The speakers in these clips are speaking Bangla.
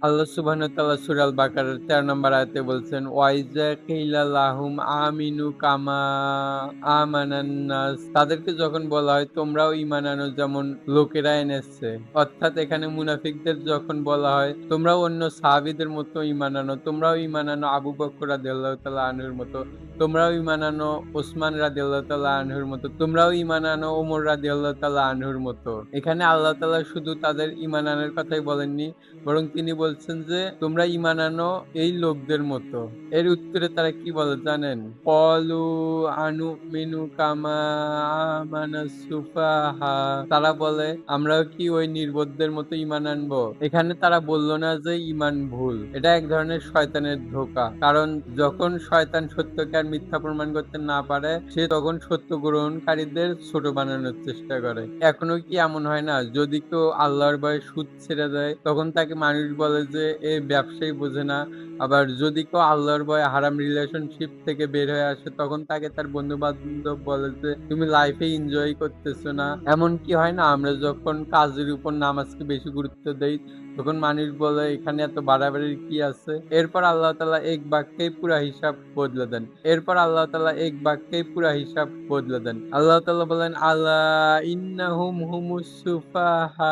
আল্লাহ সুবহানাহু ওয়া তাআলা সূরা আল বাকারার ১৩ নম্বর আয়াতে বলছেন, "ওয়াইজা কিলা লাহুম আমিনু কামা আমানান নাস" তাদেরকে যখন বলা হয় তোমরাও ঈমান আনো যেমন লোকেরা এনেছে। অর্থাৎ এখানে মুনাফিকদের যখন বলা হয় তোমরাও অন্য সাহাবীদের মতো ঈমান আনো, তোমরাও ঈমান আনো আবু বকর রাদিয়াল্লাহু তাআলা আনহুর মতো, তোমরাও ঈমান আনো ওসমান রাদিয়াল্লাহু তাআলা আনহুর মতো, তোমরাও ঈমান আনো ওমর রাদিয়াল্লাহু তাআলা আনহুর মতো। এখানে আল্লাহ তাআলা শুধু তাদের ঈমান আনার কথাই বলেননি, বরং তিনি বলছেন যে, "তোমরা ঈমান আনো এই লোকদের মতো।" এর উত্তরে তারা কি বলে জানেন? ক্বালু আনুমিনু কামা আমানাস সুফাহা। তারা বলে, "আমরাও কি ওই নির্বোধদের মতো ঈমান আনবো?" এখানে তারা বলল না যে ঈমান ভুল। এটা এক ধরনের শয়তানের ধোঁকা। কারণ যখন শয়তান সত্যকে আর মিথ্যা প্রমাণ করতে না পারে, সে তখন সত্য গ্রহণকারীদের ছোট বানানোর চেষ্টা করে। এখনো কি এমন হয় না? যদি কেউ আল্লাহর ভয়ে সুদ ছেড়ে দেয়, তখন তাকে মানুষ বলে যে, "এ ব্যবসাই বোঝে না।" আবার যদি কেউ আল্লাহর ভয়ে হারাম রিলেশনশিপ থেকে বের হয়ে আসে, তখন তাকে তার বন্ধু-বান্ধব বলে যে, "তুমি লাইফে এনজয় করতেছো না।" এমন কি হয় না? আমরা যখন কাজের উপর নামাজকে বেশি গুরুত্ব দেই, তখন মানুষ বলে, "এখানে এত বাড়াবাড়ির কি আছে?" এরপর আল্লাহ তাআলা এক বাক্যেই পুরা হিসাব বদলে দেন। এরপর আল্লাহ তাআলা এক বাক্যেই পুরা হিসাব বদলে দেন। আল্লাহ তাআলা বলেন, "আলা ইন্নাহুম হুমুস সুফাহা"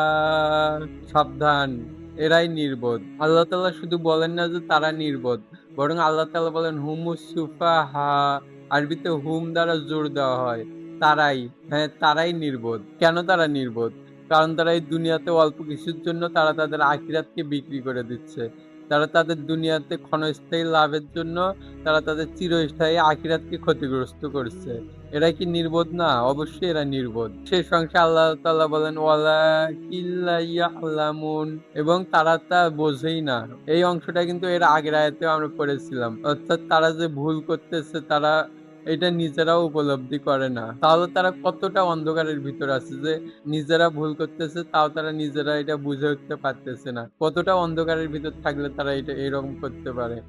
সাবধান, এরাই নির্বোধ। আল্লাহ তাআলা শুধু বলেন না যে তারা নির্বোধ, বরং আল্লাহ তাআলা বলেন হুমুস সুফাহা। আরবিতে হুম দ্বারা জোর দেওয়া হয়। তারাই, হ্যাঁ, তারাই নির্বোধ। কেন তারা নির্বোধ? কারণ তারা এই দুনিয়াতে অল্প কিছুর জন্য তারা তাদের আখিরাতকে বিক্রি করে দিচ্ছে। তারা তাদের দুনিয়াতে ক্ষণস্থায়ী লাভের জন্য তারা তাদের চিরস্থায়ী আখিরাতকে ক্ষতিগ্রস্ত করছে। এরা কি নির্বোধ না? অবশ্যই এরা নির্বোধ। শেষ অংশে আল্লাহ তাআলা বলেন, "ওয়ালাকিন লা ইয়ালামুন" এবং তারা তা বোঝেই না। এই অংশটা কিন্তু এর আগের আয়াতেও আমরা পড়েছিলাম। অর্থাৎ তারা যে ভুল করতেছে তারা এটা নিজেরাও উপলব্ধি করে না। তাহলে তারা কতটা অন্ধকারের ভিতরে আছে যে নিজেরা ভুল করতেছে তাও তারা নিজেরা এটা বুঝে উঠতে পারতেছে না। কতটা অন্ধকারের ভিতর থাকলে তারা এটা এরকম করতে পারে।